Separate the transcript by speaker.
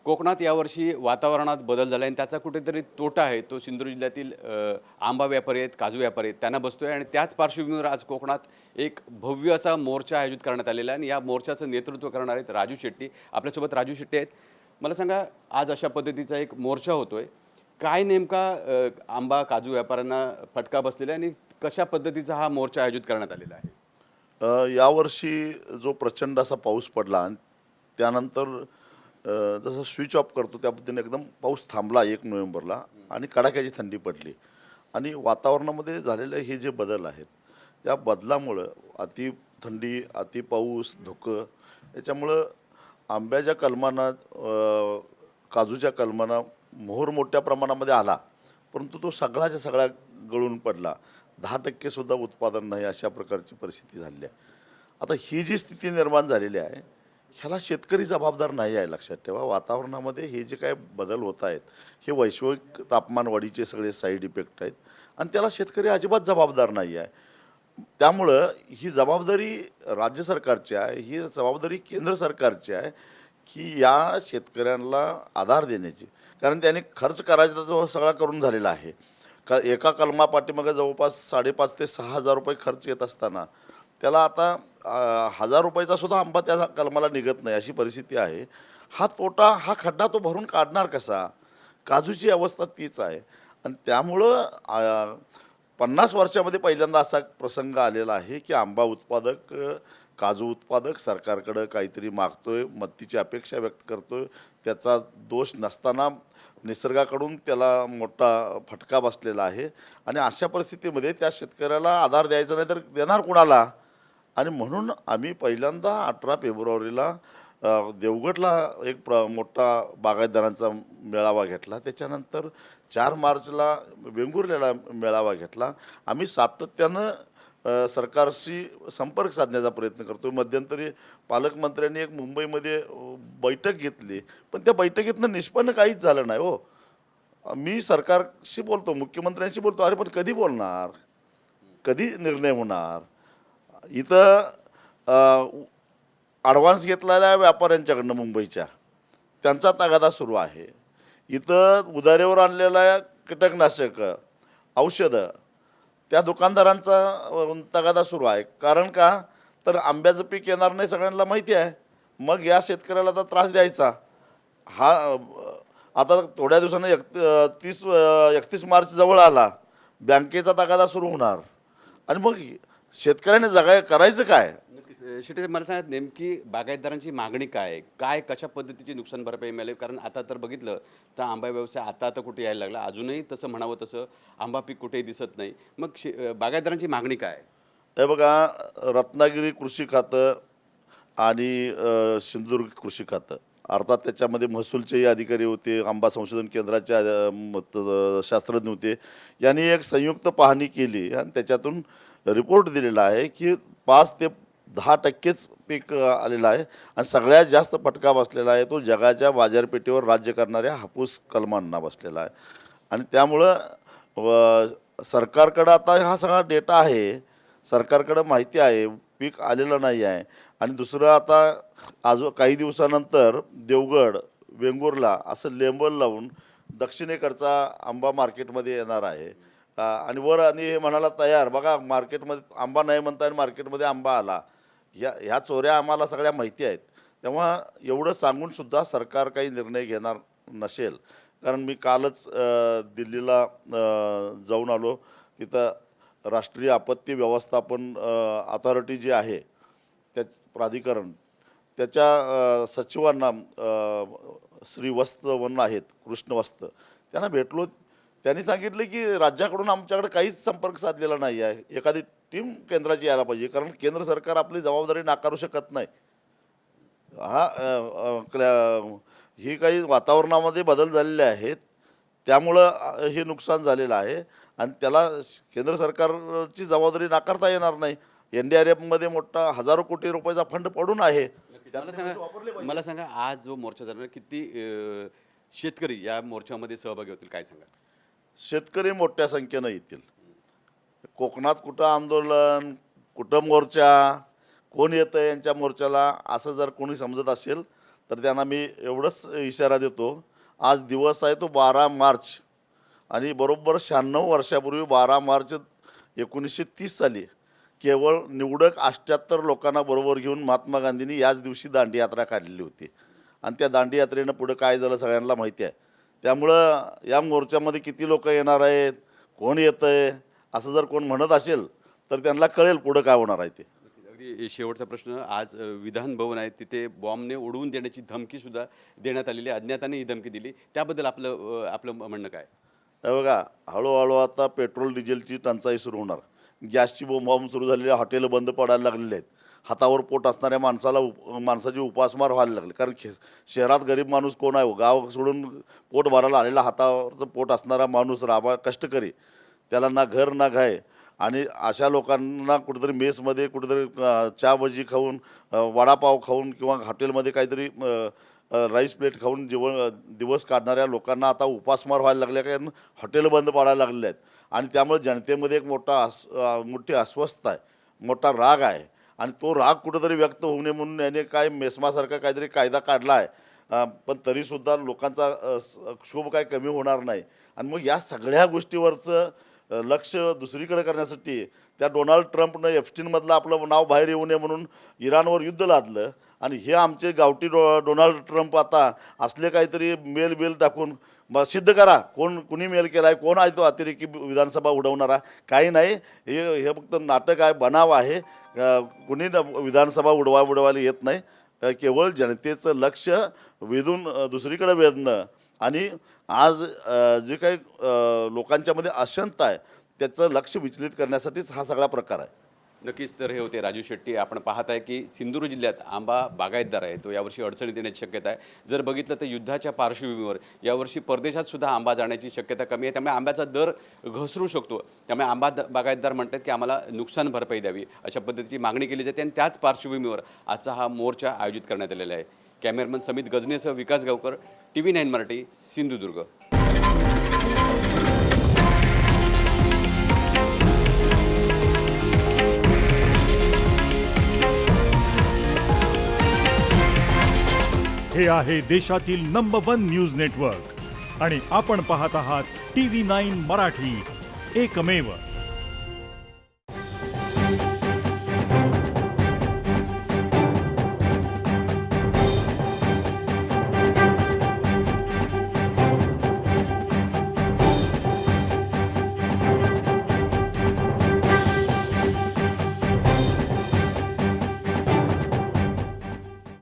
Speaker 1: कोकणात यावर्षी वातावरणात बदल झाला आणि त्याचा कुठेतरी तोटा आहे तो सिंधुदुर्ग जिल्ह्यातील आंबा व्यापारी आहेत, काजू व्यापारी आहेत त्यांना बसतोय आणि त्याच पार्श्वभूमीवर आज कोकणात एक भव्य असा मोर्चा आयोजित करण्यात आलेला आहे आणि या मोर्चाचं नेतृत्व करणार आहेत राजू शेट्टी. आपल्यासोबत राजू शेट्टी आहेत. मला सांगा, आज अशा पद्धतीचा एक मोर्चा होतोय. काय नेमका आंबा काजू व्यापाऱ्यांना फटका बसलेला आहे आणि कशा पद्धतीचा हा मोर्चा आयोजित करण्यात आलेला आहे?
Speaker 2: यावर्षी जो प्रचंड असा पाऊस पडला आणि त्यानंतर जसं स्विच ऑफ करतो त्या पद्धतीने एकदम पाऊस थांबला 1 नोव्हेंबरला आणि कडाक्याची थंडी पडली आणि वातावरणामध्ये झालेले हे जे बदल आहेत त्या बदलामुळं अति थंडी, अति पाऊस, धुकं याच्यामुळं आंब्याच्या कलमांना काजूच्या कलमांना मोहर मोठ्या प्रमाणामध्ये आला, परंतु तो सगळ्याच्या सगळा गळून पडला. 10% सुद्धा उत्पादन नाही अशा प्रकारची परिस्थिती झालेली आहे. आता ही जी स्थिती निर्माण झालेली आहे ह्याला शेतकरी जबाबदार नाही आहे. लक्षात ठेवा, वातावरणामध्ये हे जे काय बदल होत आहेत हे वैश्विक तापमानवाढीचे सगळे साईड इफेक्ट आहेत आणि त्याला शेतकरी अजिबात जबाबदार नाही आहे. त्यामुळं ही जबाबदारी राज्य सरकारची आहे, ही जबाबदारी केंद्र सरकारची आहे की या शेतकऱ्यांना आधार देण्याची. कारण त्यांनी खर्च करायचा जो सगळा करून झालेला आहे. एका कलमापाठीमागे जवळपास 5,500 ते 6,000 रुपये खर्च येत असताना त्याला आता 1,000 रुपयाचा सुद्धा आंबा त्या कलमाला निघत नाही अशी परिस्थिती आहे. हा तोटा, हा खड्डा तो भरून काढणार कसा? काजूची अवस्था तीच आहे आणि त्यामुळं 50 वर्षामध्ये पहिल्यांदा असा प्रसंग आलेला आहे की आंबा उत्पादक, काजू उत्पादक सरकारकडं काहीतरी मागतोय, मदतीची अपेक्षा व्यक्त करतोय. त्याचा दोष नसताना निसर्गाकडून त्याला मोठा फटका बसलेला आहे आणि अशा परिस्थितीमध्ये त्या शेतकऱ्याला आधार द्यायचा नाही तर देणार कुणाला? आणि म्हणून आम्ही पहिल्यांदा 18 फेब्रुवारीला देवगडला एक मोठा बागायतदारांचा मेळावा घेतला. त्याच्यानंतर 4 मार्चला वेंगुर्ल्याला मेळावा घेतला. आम्ही सातत्यानं सरकारशी संपर्क साधण्याचा प्रयत्न करतो. मध्यंतरी पालकमंत्र्यांनी एक मुंबईमध्ये बैठक घेतली, पण त्या बैठकीतनं निष्पन्न काहीच झालं नाही हो. मी सरकारशी बोलतो, मुख्यमंत्र्यांशी बोलतो, अरे पण कधी बोलणार, कधी निर्णय होणार? इथं ॲडव्हान्स घेतलेल्या व्यापाऱ्यांच्याकडनं मुंबईच्या त्यांचा तगादा सुरू आहे. इथं उधारीवर आणलेल्या कीटकनाशक औषधं त्या दुकानदारांचा तगादा सुरू आहे. कारण का? तर आंब्याचं पीक येणार नाही सगळ्यांना माहिती आहे. मग या शेतकऱ्याला तर त्रास द्यायचा. हा आता थोड्या दिवसांनी 31 मार्च जवळ आला, बँकेचा तगादा सुरू होणार आणि मग शेतकऱ्याने करायचं काय?
Speaker 1: नक्कीच. शेट्टी, मला सांगा, नेमकी बागायतदारांची मागणी काय आहे? काय कशा पद्धतीची नुकसान भरपाई मिळेल? कारण आता तर बघितलं तर आंबा व्यवसाय आता कुठे यायला लागला. अजूनही तसं म्हणावं तसं आंबा पीक कुठेही दिसत नाही. मग बागायतदारांची मागणी काय आहे?
Speaker 2: हे बघा, रत्नागिरी कृषी खातं आणि सिंधुदुर्ग कृषी खातं, अर्थात त्याच्यामध्ये महसूलचेही अधिकारी होते, आंबा संशोधन केंद्राचे शास्त्रज्ञ होते. यांनी एक संयुक्त पाहणी केली आणि त्याच्यातून रिपोर्ट दिलेला आहे की 5 ते 10%च पीक आलेलं आहे आणि सगळ्यात जास्त फटका बसलेला आहे तो जगाच्या बाजारपेठेवर राज्य करणाऱ्या हापूस कलमांना बसलेला आहे. आणि त्यामुळं सरकारकडं आता हा सगळा डेटा आहे, सरकारकडं माहिती आहे, पीक आलेलं नाही आहे. आणि दुसरं, आता काही दिवसानंतर देवगड, वेंगुर्ला असं लेबल लावून दक्षिणेकडचा आंबा मार्केटमध्ये येणार आहे. आणि हे म्हणाला तयार, बघा मार्केटमध्ये आंबा नाही म्हणता आणि मार्केटमध्ये आंबा आला. ह्या चोऱ्या आम्हाला सगळ्या माहिती आहेत. तेव्हा एवढं सांगूनसुद्धा सरकार काही निर्णय घेणार नसेल. कारण मी कालच दिल्लीला जाऊन आलो. तिथं राष्ट्रीय आपत्ती व्यवस्थापन अथॉरिटी जी आहे, त्या प्राधिकरण, त्याच्या सचिवांना श्री वस्त म्हणून आहेत, कृष्ण वस्त, त्यांना भेटलो. त्यांनी सांगितलं की राज्याकडून आमच्याकडे काहीच संपर्क साधलेला नाही आहे. एखादी टीम केंद्राची यायला पाहिजे, कारण केंद्र सरकार आपली जबाबदारी नाकारू शकत नाही. ही काही वातावरणामध्ये बदल झालेले आहेत, त्यामुळं हे नुकसान झालेलं आहे आणि त्याला केंद्र सरकारची जबाबदारी नाकारता येणार नाही. NDRFमध्ये मोठा हजारो कोटी रुपयाचा फंड पडून आहे.
Speaker 1: मला सांगा, आज जो मोर्चा झाला, किती शेतकरी या मोर्चामध्ये सहभागी होतील, काय सांगा?
Speaker 2: शेतकरी मोठ्या संख्येनं येतील. कोकणात कुठं आंदोलन, कुठं मोर्चा, कोण येतं यांच्या मोर्चाला, असं जर कोणी समजत असेल तर त्यांना मी एवढंच इशारा देतो, आज दिवस आहे तो 12 मार्च आणि बरोबर 96 वर्षापूर्वी 12 मार्च 1930 साली केवळ निवडक 78 लोकांना बरोबर घेऊन महात्मा गांधींनी याच दिवशी दांडी यात्रा काढलेली होती आणि त्या दांडी यात्रेनं पुढं काय झालं सगळ्यांना माहिती आहे. त्यामुळं या मोर्चामध्ये किती लोक येणार आहेत, कोण येतं आहे असं जर कोण म्हणत असेल तर त्यांना कळेल पुढं काय होणार आहे ते.
Speaker 1: अगदी शेवटचा प्रश्न, आज विधान भवन आहे तिथे बॉम्बने उडवून देण्याची धमकी सुद्धा देण्यात आलेली आहे, अज्ञाताने ही धमकी दिली, त्याबद्दल आपलं म्हणणं काय?
Speaker 2: हे बघा, हळूहळू आता पेट्रोल डिझेलची टंचाई सुरू होणार, गॅसची बोंबाबोंब सुरू झालेली, हॉटेलं बंद पडायला लागलेले आहेत, हातावर पोट असणाऱ्या माणसाची उपासमार व्हायला लागली. कारण शहरात गरीब माणूस कोण आहे, गाव सोडून पोट भरायला आलेला हातावरचं पोट असणारा माणूस कष्टकरी, त्याला ना घर ना घाय, आणि अशा लोकांना कुठेतरी मेसमध्ये कुठेतरी चहा भजी खाऊन, वडापाव खाऊन किंवा हॉटेलमध्ये काहीतरी राईस प्लेट खाऊन दिवस काढणाऱ्या लोकांना आता उपासमार व्हायला लागल्या, कारण हॉटेलं बंद पडायला लागलेले आहेत. आणि त्यामुळे जनतेमध्ये एक मोठी अस्वस्थता आहे, मोठा राग आहे, आणि तो राग कुठंतरी व्यक्त होऊ नये म्हणून याने काय मेस्मासारखा काहीतरी कायदा काढला आहे. पण तरीसुद्धा लोकांचा क्षोभ काय कमी होणार नाही. आणि मग या सगळ्या गोष्टीवरचं लक्ष दुसरीकडे करण्यासाठी त्या डोनाल्ड ट्रम्पनं एप्स्टीनमधलं आपलं नाव बाहेर येऊ नये म्हणून इराणवर युद्ध लादलं. आणि हे आमचे गावठी डोनाल्ड ट्रम्प आता असले काहीतरी मेल टाकून सिद्ध करा, कुणी मेल केला आहे, कोण आहे तो अतिरेकी विधानसभा उडवणारा. काही नाही, हे फक्त नाटक आहे, बनाव आहे. कुणी विधानसभा उडवायला येत नाही. केवळ जनतेचं लक्ष वेधून दुसरीकडे वेधणं आणि आज जे काही लोकांच्यामध्ये अशांत आहे त्याचं लक्ष विचलित करण्यासाठीच हा सगळा प्रकार आहे.
Speaker 1: नक्कीच. तर हे होते राजू शेट्टी. आपण पाहत आहे की सिंधुदुर्ग जिल्ह्यात आंबा बागायतदार आहे, तो यावर्षी अडचणीत येण्याची शक्यता आहे. जर बघितलं तर युद्धाच्या पार्श्वभूमीवर यावर्षी परदेशात सुद्धा आंबा जाण्याची शक्यता कमी आहे, त्यामुळे आंब्याचा दर घसरू शकतो. त्यामुळे आंबा बागायतदार म्हणतात की आम्हाला नुकसान भरपाई द्यावी, अशा पद्धतीची मागणी केली जाते. आणि त्याच पार्श्वभूमीवर आजचा हा मोर्चा आयोजित करण्यात आलेला आहे. कॅमेरामन समित गजनेसह विकास गावकर, TV9 मराठी, सिंधुदुर्ग.
Speaker 3: हे आहे देशातील नंबर 1 न्यूज नेटवर्क आणि आपण पाहत आहात TV9 मराठी, एकमेव.